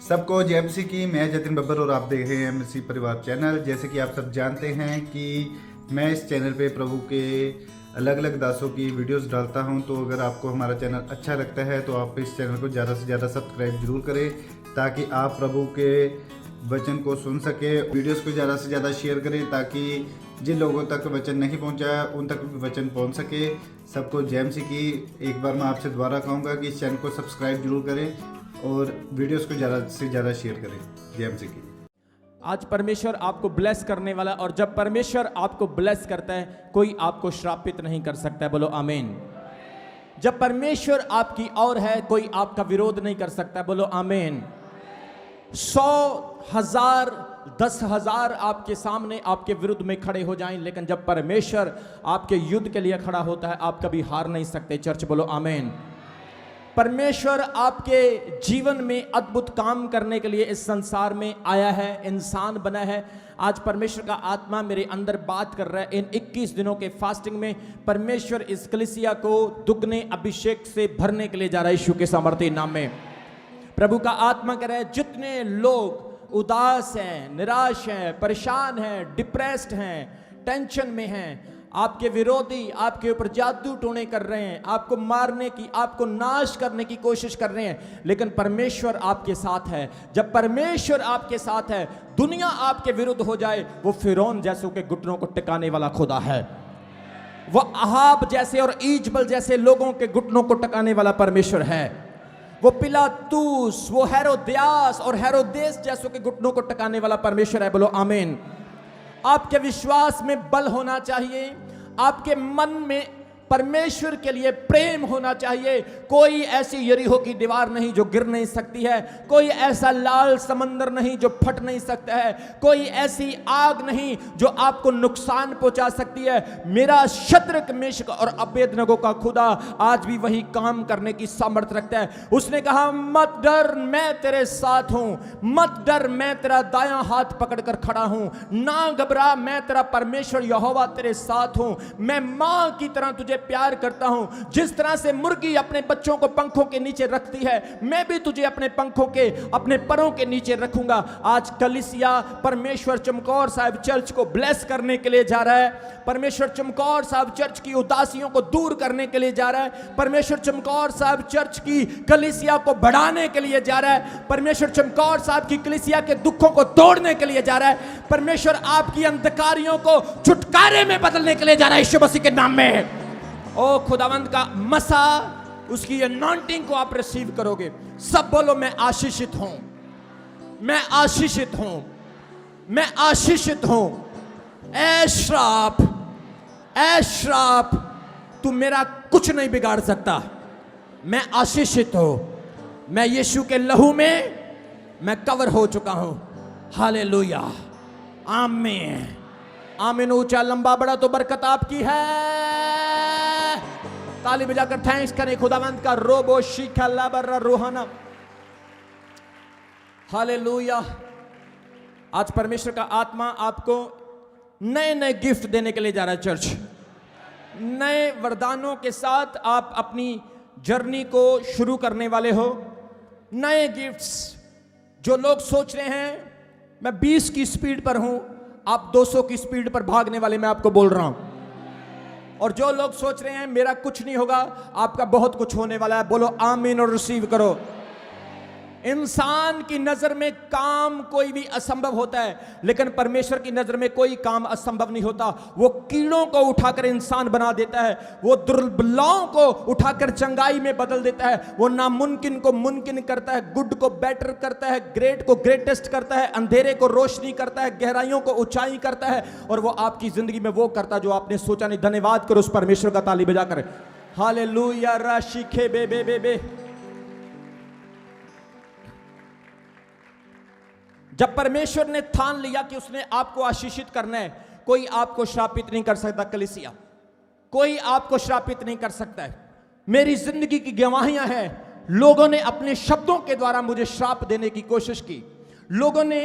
सबको जय मसीह की। मैं जतिन बब्बर और आप देख रहे हैं मसीह परिवार चैनल। जैसे कि आप सब जानते हैं कि मैं इस चैनल पे प्रभु के अलग अलग दासों की वीडियोस डालता हूं, तो अगर आपको हमारा चैनल अच्छा लगता है तो आप इस चैनल को ज़्यादा से ज़्यादा सब्सक्राइब जरूर करें, ताकि आप प्रभु के वचन को सुन सके। वीडियोस को ज़्यादा से ज़्यादा शेयर करें, ताकि जिन लोगों तक वचन नहीं पहुंचा उन तक भी वचन पहुंच सके। सबको जय मसीह की। एक बार मैं आपसे दोबारा कहूँगा कि इस चैनल को सब्सक्राइब जरूर करें और वीडियोस को ज़्यादा से ज़्यादा शेयर करें। जय मसीह की। आज परमेश्वर आपको ब्लेस करने वाला, और जब परमेश्वर आपको ब्लेस करता है कोई आपको श्रापित नहीं कर सकता है। बोलो आमीन। जब परमेश्वर आपकी ओर है कोई आपका विरोध नहीं कर सकता है। बोलो आमीन। 100, 1000, 10,000 आपके सामने आपके विरुद्ध में खड़े हो जाएं, लेकिन जब परमेश्वर आपके युद्ध के लिए खड़ा होता है आप कभी हार नहीं सकते। चर्च बोलो आमीन। परमेश्वर आपके जीवन में अद्भुत काम करने के लिए इस संसार में आया है, इंसान बना है। आज परमेश्वर का आत्मा मेरे अंदर बात कर रहा है। इन 21 दिनों के फास्टिंग में परमेश्वर इस कलीसिया को दुगने अभिषेक से भरने के लिए जा रहा है, यीशु के सामर्थ्य नाम में। प्रभु का आत्मा कह रहा है, जितने लोग उदास हैं, निराश हैं, परेशान हैं, डिप्रेस्ड हैं, टेंशन में हैं, आपके विरोधी आपके ऊपर जादू टोने कर रहे हैं, आपको मारने की, आपको नाश करने की कोशिश कर रहे हैं, लेकिन परमेश्वर आपके साथ है। जब परमेश्वर आपके साथ है, दुनिया आपके विरुद्ध हो जाए, वो फिरौन जैसों के घुटनों को टिकाने वाला खुदा है। वो अहाब जैसे और ईजबल जैसे लोगों के घुटनों को टिकाने वाला परमेश्वर है। वो पिलातूस, वो हेरोदियास और हेरोदेस जैसों के घुटनों को टिकाने वाला परमेश्वर है। बोलो आमीन। आपके विश्वास में बल होना चाहिए, आपके मन में परमेश्वर के लिए प्रेम होना चाहिए। कोई ऐसी यरीहो की दीवार नहीं जो गिर नहीं सकती है, कोई ऐसा लाल समंदर नहीं जो फट नहीं सकता है, कोई ऐसी आग नहीं जो आपको नुकसान पहुंचा सकती है। मेरा शद्रक, मेशक और अबेदनगो का खुदा आज भी वही काम करने की सामर्थ्य रखता है। उसने कहा, मत डर, मैं तेरे साथ हूं, मत डर, मैं तेरा दायां हाथ पकड़कर खड़ा हूं, ना घबरा, मैं तेरा परमेश्वर यहोवा तेरे साथ हूं। मैं मां की तरह तुझे प्यार करता हूं। जिस तरह से मुर्गी अपने बच्चों को पंखों के नीचे रखती है, मैं भी तुझे अपने पंखों के, अपने परों के नीचे रखूंगा। आज कलीसिया परमेश्वर चमकौर साहिब चर्च को ब्लेस करने के लिए जा रहा है। परमेश्वर चमकौर साहिब चर्च की उदासियों को दूर करने के लिए जा रहा है। परमेश्वर चमकौर साहिब चर्च की कलीसिया को बढ़ाने के लिए जा रहा है। परमेश्वर चमकौर साहिब की कलीसिया के दुखों को तोड़ने के लिए जा रहा है। परमेश्वर आपकी अंधकारियों को छुटकारे में बदलने के लिए जा रहा है, यीशु मसीह के नाम में। ओ खुदावंद का मसा, उसकी अनॉइंटिंग को आप रिसीव करोगे। सब बोलो, मैं आशीषित हूं, मैं आशीषित हूं, मैं आशीषित हूं। ऐ श्राप, ऐ श्राप, तू मेरा कुछ नहीं बिगाड़ सकता। मैं आशीषित हूं, मैं यीशु के लहू में मैं कवर हो चुका हूं। हालेलुया, आमीन, आमीन। ऊंचा लंबा बड़ा तो बरकत आपकी है। ताली बजाकर थैंक्स करें खुदावंद का। रोबो शीखा लाबर्रा रोहाना। हालेलुया। आज परमेश्वर का आत्मा आपको नए नए गिफ्ट देने के लिए जा रहा है। चर्च नए वरदानों के साथ आप अपनी जर्नी को शुरू करने वाले हो। नए गिफ्ट्स। जो लोग सोच रहे हैं मैं 20 की स्पीड पर हूं, आप 200 की स्पीड पर भागने वाले मैं आपको बोल रहा हूं। और जो लोग सोच रहे हैं मेरा कुछ नहीं होगा, आपका बहुत कुछ होने वाला है। बोलो आमीन और रिसीव करो। इंसान की नजर में काम कोई भी असंभव होता है, लेकिन परमेश्वर की नजर में कोई काम असंभव नहीं होता। वो कीड़ों को उठाकर इंसान बना देता है, वो दुर्बलों को उठाकर चंगाई में बदल देता है, वो नामुमकिन को मुमकिन करता है, गुड को बेटर करता है, ग्रेट को ग्रेटेस्ट करता है, अंधेरे को रोशनी करता है, गहराइयों को ऊंचाई करता है, और वो आपकी जिंदगी में वो करता जो आपने सोचा नहीं। धन्यवाद करो उस परमेश्वर का, ताली बजाकर। हालेलुया। राशि खे बे बे बे बे। जब परमेश्वर ने ठान लिया कि उसने आपको आशीषित करना है, कोई आपको श्रापित नहीं कर सकता। कलीसिया, कोई आपको श्रापित नहीं कर सकता है। मेरी जिंदगी की गवाहियां हैं, लोगों ने अपने शब्दों के द्वारा मुझे श्राप देने की कोशिश की। लोगों ने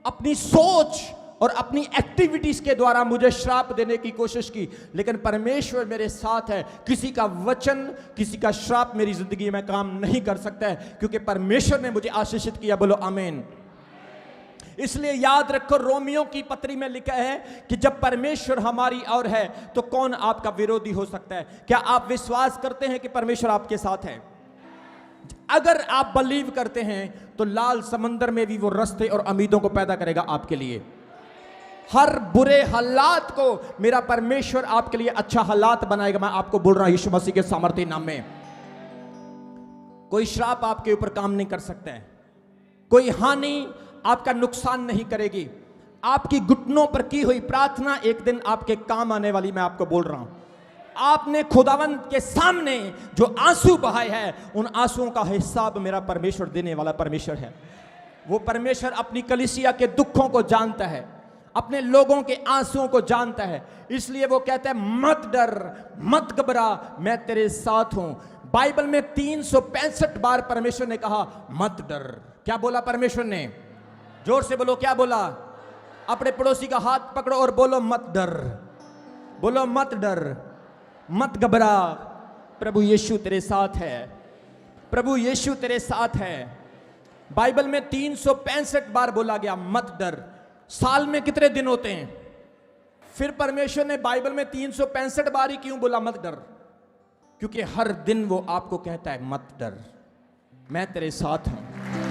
अपनी सोच और अपनी एक्टिविटीज के द्वारा मुझे श्राप देने की कोशिश की, लेकिन परमेश्वर मेरे साथ है। किसी का वचन, किसी का श्राप मेरी जिंदगी में काम नहीं कर सकता है, क्योंकि परमेश्वर ने मुझे आशीषित किया। बोलो आमीन। इसलिए याद रखो, रोमियो की पत्री में लिखा है कि जब परमेश्वर हमारी ओर है तो कौन आपका विरोधी हो सकता है। क्या आप विश्वास करते हैं कि परमेश्वर आपके साथ है? अगर आप बिलीव करते हैं तो लाल समंदर में भी वो रास्ते और उम्मीदों को पैदा करेगा आपके लिए। हर बुरे हालात को मेरा परमेश्वर आपके लिए अच्छा हालात बनाएगा। मैं आपको बोल रहा हूं यीशु मसीह के सामर्थ्य नाम में। कोई श्राप आपके ऊपर काम नहीं कर सकता है, कोई हानि आपका नुकसान नहीं करेगी। आपकी घुटनों पर की हुई प्रार्थना एक दिन आपके काम आने वाली, मैं आपको बोल रहा हूं। आपने खुदावंत के सामने जो आंसू बहाए हैं, उन आंसुओं का हिसाब मेरा परमेश्वर देने वाला परमेश्वर है। वो परमेश्वर अपनी कलीसिया के दुखों को जानता है, अपने लोगों के आंसुओं को जानता है। इसलिए वो कहता है मत डर, मत घबरा, मैं तेरे साथ हूं। बाइबल में 365 बार परमेश्वर ने कहा मत डर। क्या बोला परमेश्वर ने? जोर से बोलो, क्या बोला? अपने पड़ोसी का हाथ पकड़ो और बोलो मत डर, बोलो मत डर, मत घबरा, प्रभु यीशु तेरे साथ है, प्रभु यीशु तेरे साथ है। बाइबल में 365 बार बोला गया मत डर। साल में कितने दिन होते हैं? फिर परमेश्वर ने बाइबल में 365 बार ही क्यों बोला मत डर? क्योंकि हर दिन वो आपको कहता है मत डर, मैं तेरे साथ हूं।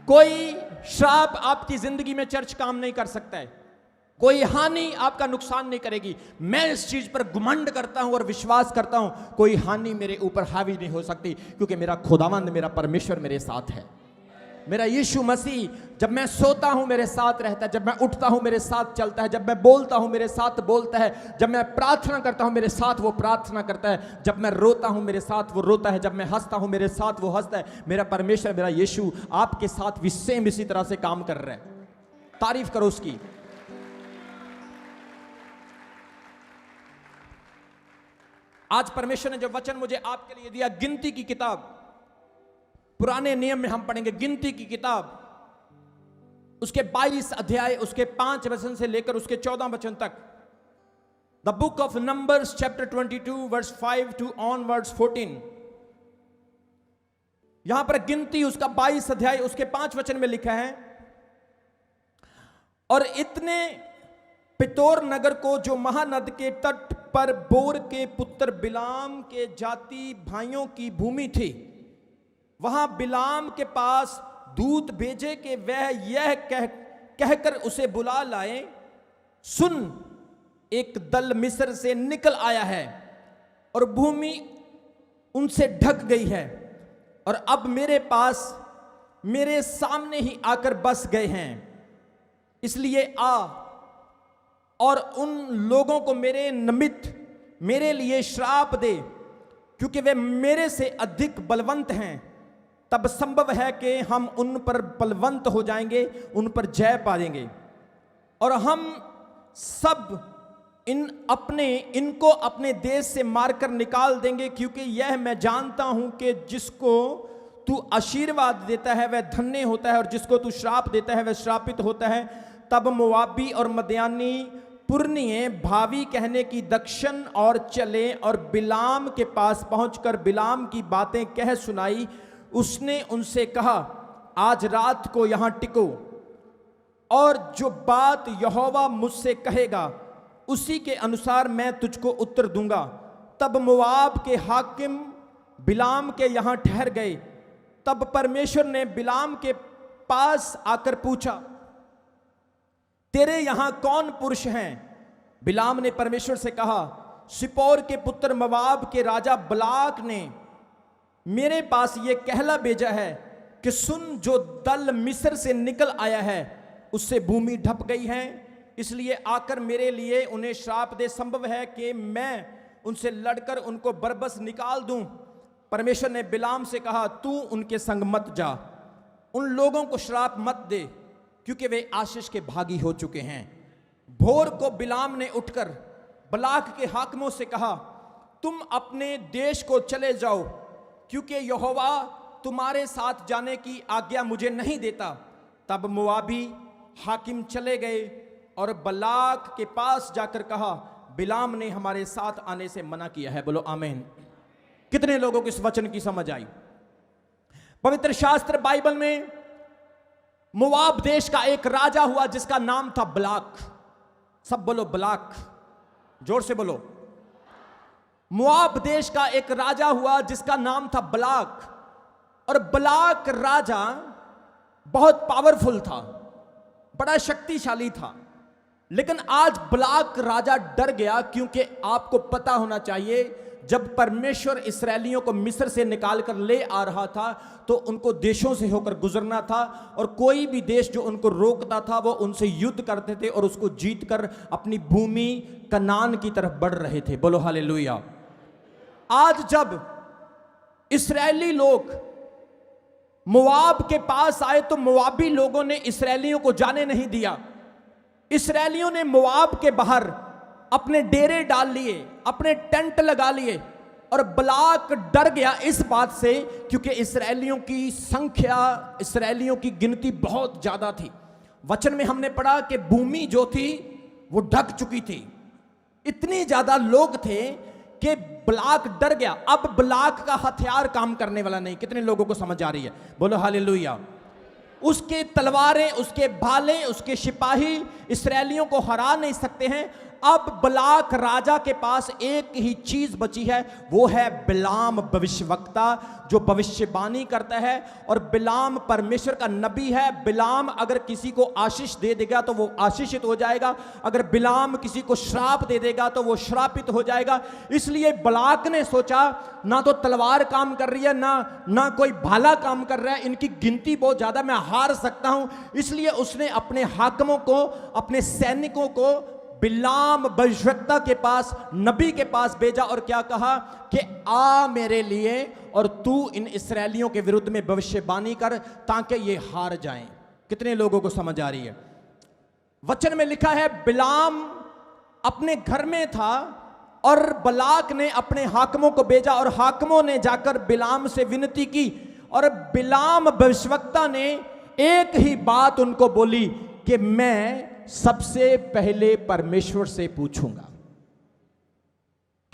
कोई श्राप आपकी जिंदगी में चर्च काम नहीं कर सकता है, कोई हानि आपका नुकसान नहीं करेगी। मैं इस चीज पर घमंड करता हूं और विश्वास करता हूं, कोई हानि मेरे ऊपर हावी नहीं हो सकती, क्योंकि मेरा खुदावंद, मेरा परमेश्वर मेरे साथ है। मेरा यीशु मसीह, जब मैं सोता हूं मेरे साथ रहता है, जब मैं उठता हूं मेरे साथ चलता है, जब मैं बोलता हूं मेरे साथ बोलता है, जब मैं प्रार्थना करता हूं मेरे साथ वो प्रार्थना करता है, जब मैं रोता हूं मेरे साथ वो रोता है, जब मैं हंसता हूं मेरे साथ वो हंसता है। मेरा परमेश्वर, मेरा यीशु आपके साथ भी सेम इसी तरह से काम कर रहा है। तारीफ करो उसकी। आज परमेश्वर ने जो वचन मुझे आपके लिए दिया, गिनती की किताब, पुराने नियम में हम पढ़ेंगे गिनती की किताब, उसके 22 अध्याय, उसके 5 वचन से लेकर उसके 14 वचन तक। The book of Numbers chapter 22 verse 5 to on verse 14। यहां पर गिनती उसका 22 अध्याय उसके 5 वचन में लिखा है, और इतने पितोर नगर को जो महानद के तट पर बोर के पुत्र बिलाम के जाति भाइयों की भूमि थी, वहां बिलाम के पास दूत भेजे कि वह यह कहकर उसे बुला लाए, सुन, एक दल मिस्र से निकल आया है और भूमि उनसे ढक गई है, और अब मेरे पास मेरे सामने ही आकर बस गए हैं। इसलिए आ और उन लोगों को मेरे निमित्त मेरे लिए श्राप दे, क्योंकि वे मेरे से अधिक बलवंत हैं। तब संभव है कि हम उन पर बलवंत हो जाएंगे, उन पर जय पाएंगे, और हम सब इनको अपने देश से मारकर निकाल देंगे, क्योंकि यह मैं जानता हूं कि जिसको तू आशीर्वाद देता है वह धन्य होता है, और जिसको तू श्राप देता है वह श्रापित होता है। तब मोआबी और मद्यानी पुरनिये भावी कहने की दक्षिण और चले, और बिलाम के पास पहुंचकर बिलाम की बातें कह सुनाई। उसने उनसे कहा, आज रात को यहां टिको, और जो बात यहोवा मुझसे कहेगा उसी के अनुसार मैं तुझको उत्तर दूंगा। तब मोआब के हाकिम बिलाम के यहां ठहर गए। तब परमेश्वर ने बिलाम के पास आकर पूछा, तेरे यहां कौन पुरुष हैं? बिलाम ने परमेश्वर से कहा, सिपोर के पुत्र मोआब के राजा बलाक ने मेरे पास ये कहला भेजा है कि सुन, जो दल मिस्र से निकल आया है उससे भूमि ढप गई है, इसलिए आकर मेरे लिए उन्हें श्राप दे। संभव है कि मैं उनसे लड़कर उनको बरबस निकाल दूं। परमेश्वर ने बिलाम से कहा, तू उनके संग मत जा, उन लोगों को श्राप मत दे, क्योंकि वे आशीष के भागी हो चुके हैं। भोर को बिलाम ने उठकर बलाक के हाकिमों से कहा, तुम अपने देश को चले जाओ, क्योंकि यहोवा तुम्हारे साथ जाने की आज्ञा मुझे नहीं देता। तब मोआबी हाकिम चले गए और बलाक के पास जाकर कहा, बिलाम ने हमारे साथ आने से मना किया है। बोलो आमीन। कितने लोगों को इस वचन की समझ आई? पवित्र शास्त्र बाइबल में मोआब देश का एक राजा हुआ जिसका नाम था बलाक। सब बोलो बलाक, जोर से बोलो। मोआब देश का एक राजा हुआ जिसका नाम था बलाक, और बलाक राजा बहुत पावरफुल था, बड़ा शक्तिशाली था। लेकिन आज बलाक राजा डर गया, क्योंकि आपको पता होना चाहिए जब परमेश्वर इस्राएलियों को मिस्र से निकाल कर ले आ रहा था तो उनको देशों से होकर गुजरना था, और कोई भी देश जो उनको रोकता था वो उनसे युद्ध करते थे और उसको जीत कर अपनी भूमि कनान की तरफ बढ़ रहे थे। बोलो हालेलुया। आज जब इस्राएली लोग मोआब के पास आए तो मोआबी लोगों ने इस्राएलियों को जाने नहीं दिया। इस्राएलियों ने मोआब के बाहर अपने डेरे डाल लिए, अपने टेंट लगा लिए, और बलाक डर गया इस बात से क्योंकि इस्राएलियों की संख्या, इस्राएलियों की गिनती बहुत ज्यादा थी। वचन में हमने पढ़ा कि भूमि जो थी वो ढक चुकी थी, इतनी ज्यादा लोग थे कि बलाक डर गया। अब बलाक का हथियार काम करने वाला नहीं। कितने लोगों को समझ आ रही है? बोलो हालेलुया। उसके तलवारें, उसके भाले, उसके सिपाही इस्राएलियों को हरा नहीं सकते हैं। अब बलाक राजा के पास एक ही चीज बची है, वो है बिलाम भविष्यवक्ता, जो भविष्यवाणी करता है। और बिलाम परमेश्वर का नबी है। बिलाम अगर किसी को आशीष दे देगा तो वो आशीषित हो जाएगा, अगर बिलाम किसी को श्राप दे देगा तो वो श्रापित हो जाएगा। इसलिए बलाक ने सोचा, ना तो तलवार काम कर रही है, ना कोई भाला काम कर रहा है, इनकी गिनती बहुत ज्यादा, मैं हार सकता हूं। इसलिए उसने अपने हाकिमों को, अपने सैनिकों को बिलाम भविष्यवक्ता के पास, नबी के पास भेजा और क्या कहा कि आ मेरे लिए और तू इन इस्राएलियों के विरुद्ध में भविष्यवाणी कर ताकि ये हार जाएं। कितने लोगों को समझ आ रही है? वचन में लिखा है बिलाम अपने घर में था और बलाक ने अपने हाकिमों को भेजा, और हाकिमों ने जाकर बिलाम से विनती की, और बिलाम भविष्यवक्ता ने एक ही बात उनको बोली कि मैं सबसे पहले परमेश्वर से पूछूंगा।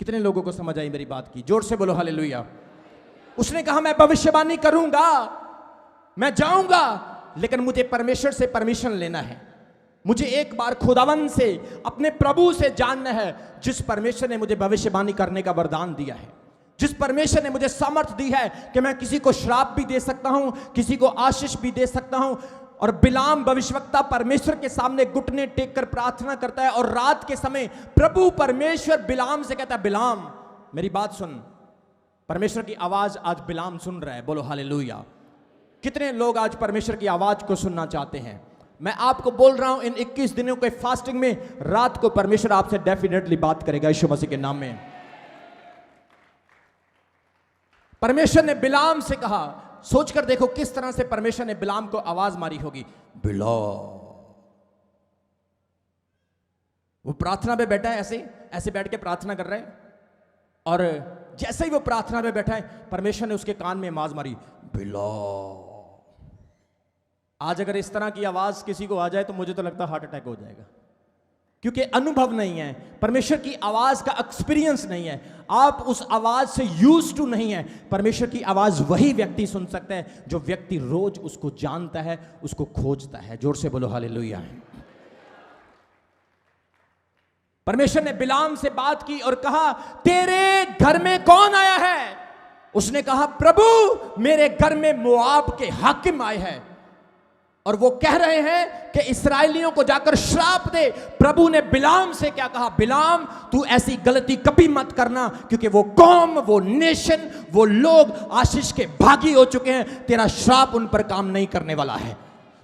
कितने लोगों को समझ आई मेरी बात की? जोर से बोलो हालेलुया। उसने कहा मैं भविष्यवाणी करूंगा, मैं जाऊंगा, लेकिन मुझे परमेश्वर से परमिशन लेना है। मुझे एक बार खुदावन से, अपने प्रभु से जानना है, जिस परमेश्वर ने मुझे भविष्यवाणी करने का वरदान दिया है, जिस परमेश्वर ने मुझे सामर्थ दी है कि मैं किसी को श्राप भी दे सकता हूं, किसी को आशीष भी दे सकता हूं। और बिलाम भविष्यवक्ता परमेश्वर के सामने घुटने टेक कर प्रार्थना करता है, और रात के समय प्रभु परमेश्वर बिलाम से कहता है, बिलाम मेरी बात सुन। परमेश्वर की आवाज आज बिलाम सुन रहा है। बोलो हालेलुया। कितने लोग आज परमेश्वर की आवाज को सुनना चाहते हैं? मैं आपको बोल रहा हूं, इन 21 दिनों के फास्टिंग में रात को परमेश्वर आपसे डेफिनेटली बात करेगा, यीशु मसीह के नाम में। परमेश्वर ने बिलाम से कहा, सोचकर देखो किस तरह से परमेश्वर ने बिलाम को आवाज मारी होगी, बिलाम। वो प्रार्थना पे बैठा है, ऐसे बैठ के प्रार्थना कर रहा है, और जैसे ही वो प्रार्थना पे बैठा है परमेश्वर ने उसके कान में आवाज मारी, बिलाम। आज अगर इस तरह की आवाज किसी को आ जाए तो मुझे तो लगता है हार्ट अटैक हो जाएगा, क्योंकि अनुभव नहीं है, परमेश्वर की आवाज का एक्सपीरियंस नहीं है, आप उस आवाज से यूज्ड टू नहीं है। परमेश्वर की आवाज वही व्यक्ति सुन सकता है जो व्यक्ति रोज उसको जानता है, उसको खोजता है। जोर से बोलो हालेलुया। परमेश्वर ने बिलाम से बात की और कहा, तेरे घर में कौन आया है? उसने कहा, प्रभु मेरे घर में मोआब के हाकिम आए हैं और वो कह रहे हैं कि इस्राएलियों को जाकर श्राप दे। प्रभु ने बिलाम से क्या कहा, बिलाम तू ऐसी गलती कभी मत करना, क्योंकि वो कौम, वो नेशन, वो लोग आशीष के भागी हो चुके हैं, तेरा श्राप उन पर काम नहीं करने वाला है।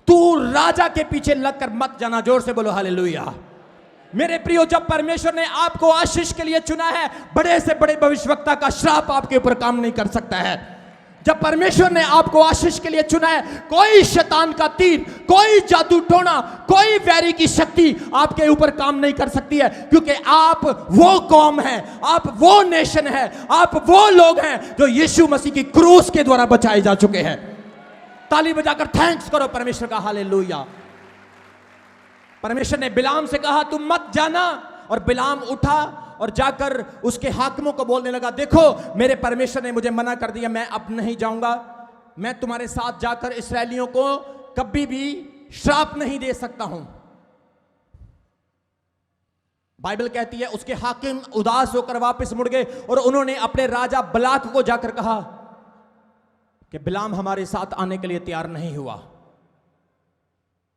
तू राजा के पीछे लगकर मत जाना। जोर से बोलो हालेलुया। मेरे प्रियो, जब परमेश्वर ने आपको आशीष के लिए चुना है, बड़े से बड़े भविष्यवक्ता का श्राप आपके ऊपर काम नहीं कर सकता है। जब परमेश्वर ने आपको आशीष के लिए चुना है, कोई शैतान का तीर, कोई जादू टोना, कोई वैरी की शक्ति आपके ऊपर काम नहीं कर सकती है, क्योंकि आप वो कौम हैं, आप वो नेशन है, आप वो लोग हैं जो यीशु मसीह की क्रूस के द्वारा बचाए जा चुके हैं। ताली बजाकर थैंक्स करो परमेश्वर का, हालेलुया। परमेश्वर ने बिलाम से कहा तुम मत जाना, और बिलाम उठा और जाकर उसके हाकिमों को बोलने लगा, देखो मेरे परमेश्वर ने मुझे मना कर दिया, मैं अब नहीं जाऊंगा, मैं तुम्हारे साथ जाकर इस्राएलियों को कभी भी श्राप नहीं दे सकता हूं। बाइबल कहती है उसके हाकिम उदास होकर वापस मुड़ गए और उन्होंने अपने राजा बलाक को जाकर कहा कि बिलाम हमारे साथ आने के लिए तैयार नहीं हुआ।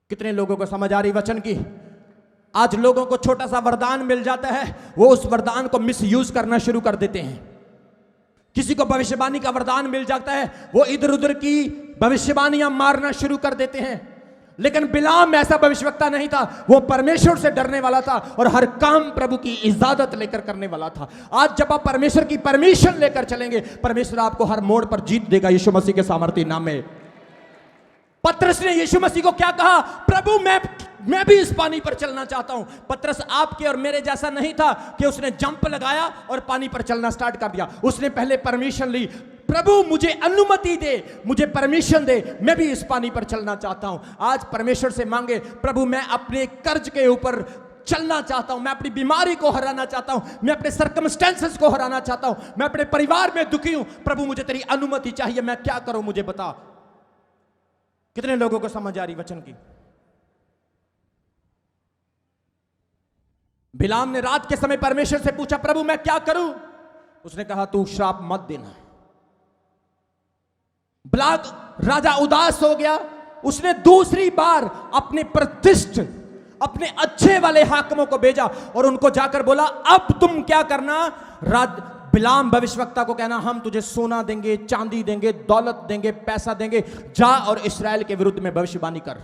कितने लोगों को समझ आ रही वचन की? आज लोगों को छोटा सा वरदान मिल जाता है, वो उस वरदान को मिसयूज करना शुरू कर देते हैं। किसी को भविष्यवाणी का वरदान मिल जाता है, वो इधर उधर की भविष्यवाणियां मारना शुरू कर देते हैं। लेकिन बिलाम ऐसा भविष्यवक्ता नहीं था, वो परमेश्वर से डरने वाला था और हर काम प्रभु की इजाजत लेकर करने वाला था। आज जब आप परमेश्वर की परमिशन लेकर चलेंगे, परमेश्वर आपको हर मोड़ पर जीत देगा यीशु मसीह के सामर्थ्य नाम में। पतरस ने यीशु मसीह को क्या कहा? प्रभु मैं भी इस पानी पर चलना चाहता हूं। पतरस आपके और मेरे जैसा नहीं था कि उसने जंप लगाया और पानी पर चलना स्टार्ट कर दिया। उसने पहले परमिशन ली, प्रभु मुझे अनुमति दे, मुझे परमिशन दे, मैं भी इस पानी पर चलना चाहता हूं। आज परमेश्वर से मांगे, प्रभु मैं अपने कर्ज के ऊपर चलना चाहता हूं, मैं अपनी बीमारी को हराना चाहता हूं, मैं अपने सर्कमस्टेंसेस को हराना चाहता हूं, मैं अपने परिवार में दुखी हूं, प्रभु मुझे तेरी अनुमति चाहिए, मैं क्या करूं मुझे बता। कितने लोगों को समझ आ रही वचन की? बिलाम ने रात के समय परमेश्वर से पूछा, प्रभु मैं क्या करूं? उसने कहा तू श्राप मत देना। बलाक राजा उदास हो गया। उसने दूसरी बार अपने प्रतिष्ठ, अपने अच्छे वाले हाकिमों को भेजा और उनको जाकर बोला अब तुम क्या करना? बिलाम भविष्यवक्ता को कहना हम तुझे सोना देंगे, चांदी देंगे, दौलत देंगे, पैसा देंगे, जा और इस्राएल के विरुद्ध में भविष्यवाणी कर।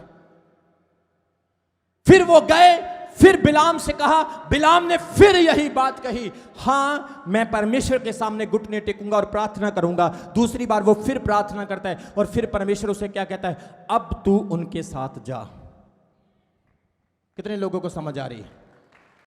फिर वो गए, फिर बिलाम से कहा, बिलाम ने फिर यही बात कही, हां मैं परमेश्वर के सामने घुटने टेकूंगा और प्रार्थना करूंगा। दूसरी बार वो फिर प्रार्थना करता है और फिर परमेश्वर उसे क्या कहता है? अब तू उनके साथ जा। कितने लोगों को समझ आ रही है?